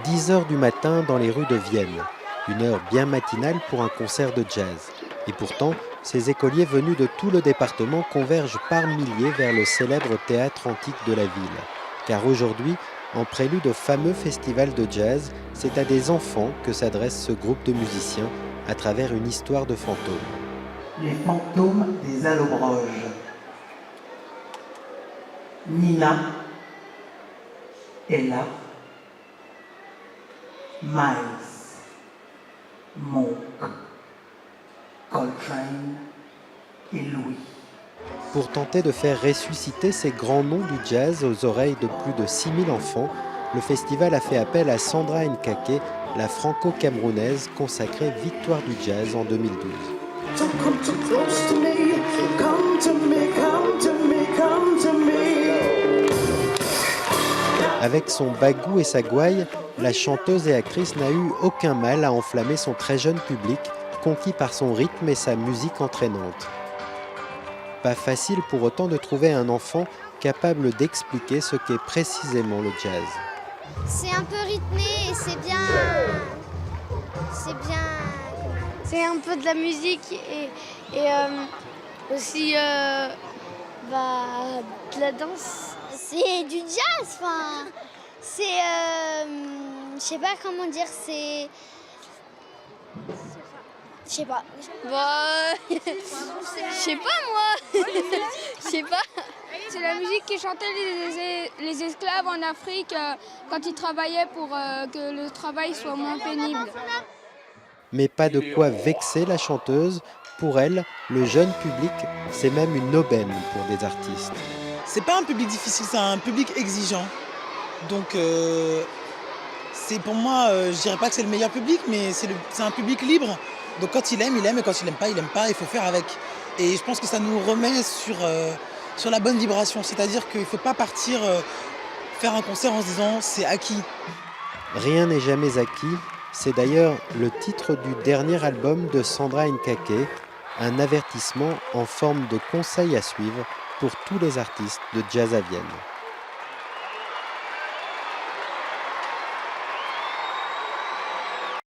10 heures du matin dans les rues de Vienne. Une heure bien matinale pour un concert de jazz. Et pourtant, ces écoliers venus de tout le département convergent par milliers vers le célèbre théâtre antique de la ville. Car aujourd'hui, en prélude au fameux festival de jazz, c'est à des enfants que s'adresse ce groupe de musiciens à travers une histoire de fantômes. Les fantômes des Allobroges. Nina, Ella, Miles, Monk, Coltrane et Louis. Pour tenter de faire ressusciter ces grands noms du jazz aux oreilles de plus de 6000 enfants, le festival a fait appel à Sandra Nkake, la franco-camerounaise consacrée victoire du jazz en 2012. Avec son bagou et sa gouaille, la chanteuse et actrice n'a eu aucun mal à enflammer son très jeune public, conquis par son rythme et sa musique entraînante. Pas facile pour autant de trouver un enfant capable d'expliquer ce qu'est précisément le jazz. C'est un peu rythmé et c'est bien. C'est un peu de la musique et aussi de la danse. C'est du jazz, enfin. C'est. Je sais pas comment dire, c'est. Je sais pas. Je sais pas moi. Je sais pas. C'est la musique qui chantait les esclaves en Afrique quand ils travaillaient pour que le travail soit moins pénible. Mais pas de quoi vexer la chanteuse. Pour elle, le jeune public, c'est même une aubaine pour des artistes. C'est pas un public difficile, c'est un public exigeant. Donc c'est pour moi, je dirais pas que c'est le meilleur public, mais c'est un public libre. Donc quand il aime, et quand il aime pas, il faut faire avec. Et je pense que ça nous remet sur la bonne vibration. C'est-à-dire qu'il ne faut pas partir faire un concert en se disant c'est acquis. Rien n'est jamais acquis. C'est d'ailleurs le titre du dernier album de Sandra Nkake, un avertissement en forme de conseil à suivre pour tous les artistes de jazz à Vienne.